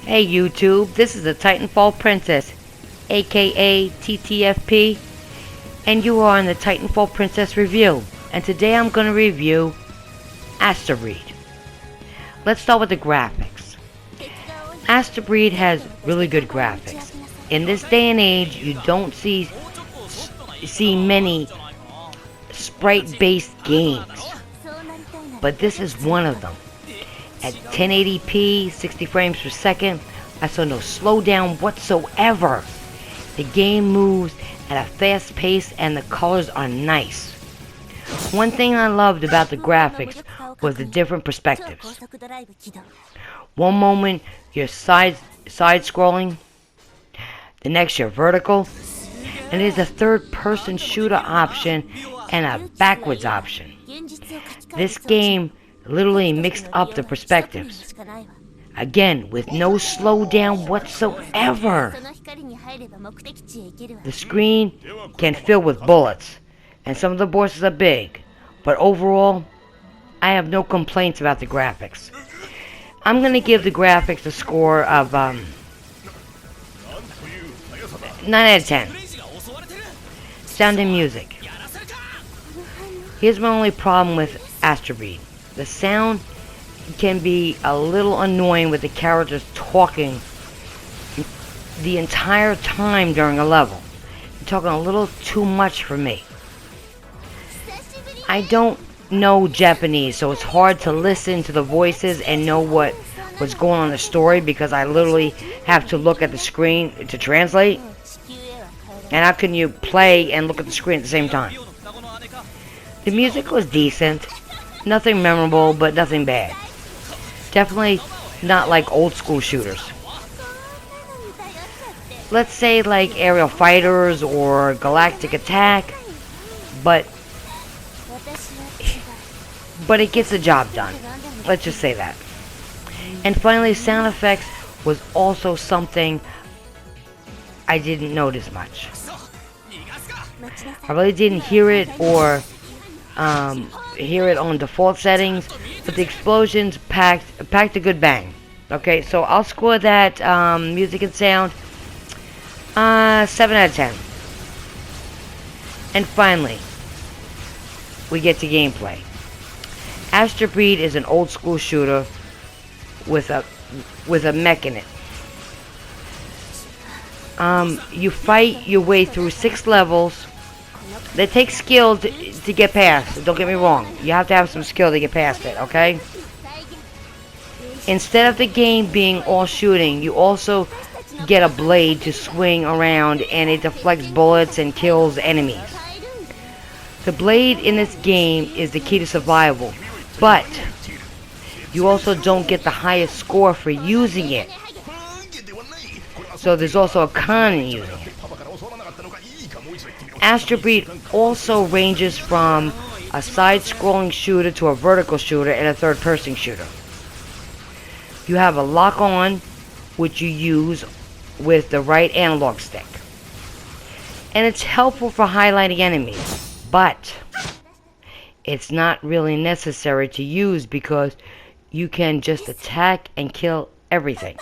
Hey YouTube, this is the TitanFallPrincess, aka TTFP, and you are on the TitanFallPrincess review. And today I'm going to review Astebreed. Let's start with the graphics. Astebreed has really good graphics. In this day and age, you don't see many sprite-based games, but this is one of them. At 1080p, 60 frames per second, I saw no slowdown whatsoever. The game moves at a fast pace and the colors are nice. One thing I loved about the graphics was the different perspectives. One moment you're side scrolling, the next you're vertical, and there's a third person shooter option and a backwards option. This game literally mixed up the perspectives. Again, with no slowdown whatsoever. The screen can fill with bullets, and some of the bosses are big, but overall, I have no complaints about the graphics. I'm gonna give the graphics a score of 9 out of 10. Sound and music. Here's my only problem with Astebreed. The sound can be a little annoying with the characters talking the entire time during a level. You're talking a little too much for me. I don't know Japanese, so it's hard to listen to the voices and know what's going on in the story because I literally have to look at the screen to translate. And how can you play and look at the screen at the same time? The music was decent. Nothing memorable, but nothing bad. Definitely not like old school shooters. Let's say like Aerial Fighters or Galactic Attack, but it gets the job done. Let's just say that. And finally, sound effects was also something I didn't notice much. I really didn't hear it or hear it on default settings, but the explosions packed a good bang. Okay, so I'll score that music and sound 7 out of 10. And finally, we get to gameplay. Astebreed is an old school shooter with a mech in it. You fight your way through 6 levels. They take skill to get past. Don't get me wrong. You have to have some skill to get past it, okay? Instead of the game being all shooting, you also get a blade to swing around and it deflects bullets and kills enemies. The blade in this game is the key to survival, but you also don't get the highest score for using it. So there's also a con in using it. Astebreed also ranges from a side-scrolling shooter to a vertical shooter and a third-person shooter. You have a lock-on, which you use with the right analog stick. And it's helpful for highlighting enemies, but it's not really necessary to use because you can just attack and kill everything.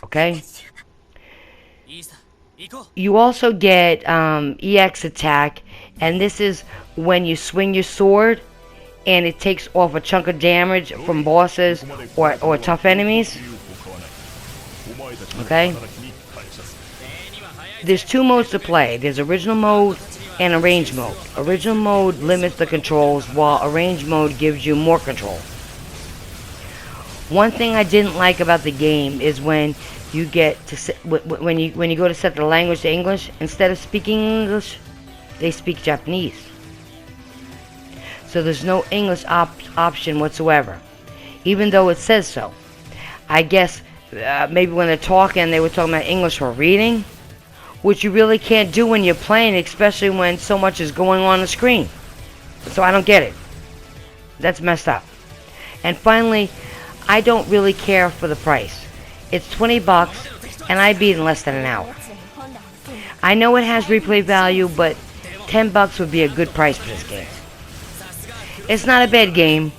Okay? You also get EX attack, and this is when you swing your sword and it takes off a chunk of damage from bosses or tough enemies. Okay? There's 2 modes to play. There's original mode and arrange mode. Original mode limits the controls while arrange mode gives you more control. One thing I didn't like about the game is when you get to when you go to set the language to English, instead of speaking English, they speak Japanese. So there's no English option whatsoever, even though it says so. I guess maybe when they're talking, they were talking about English for reading, which you really can't do when you're playing, especially when so much is going on the screen. So I don't get it. That's messed up. And finally, I don't really care for the price. It's $20 and I beat in less than an hour. I know it has replay value, but $10 would be a good price for this game. It's not a bad game,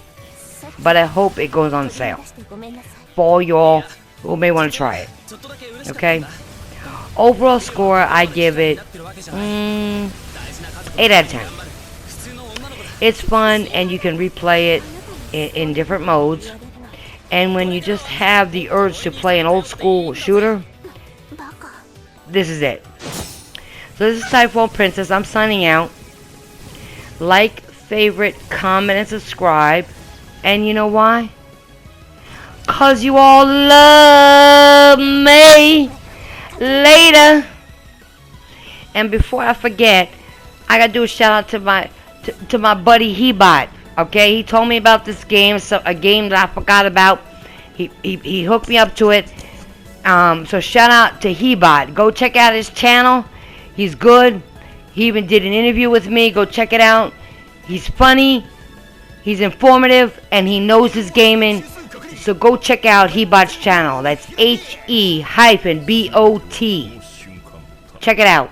but I hope it goes on sale. for all y'all who may want to try it. Okay? Overall score, I give it 8 out of 10. It's fun, and you can replay it in different modes. And when you just have the urge to play an old school shooter, this is it. So this is TheTitanFallPrincess. I'm signing out. Like, favorite, comment, and subscribe. And you know why? 'Cause you all love me. Later. And before I forget, I gotta do a shout out to my buddy Hebot. Okay, he told me about this game, a game that I forgot about. He hooked me up to it. So shout out to Hebot. Go check out his channel. He's good. He even did an interview with me. Go check it out. He's funny. He's informative, and he knows his gaming. So go check out Hebot's channel. That's HE-BOT. Check it out.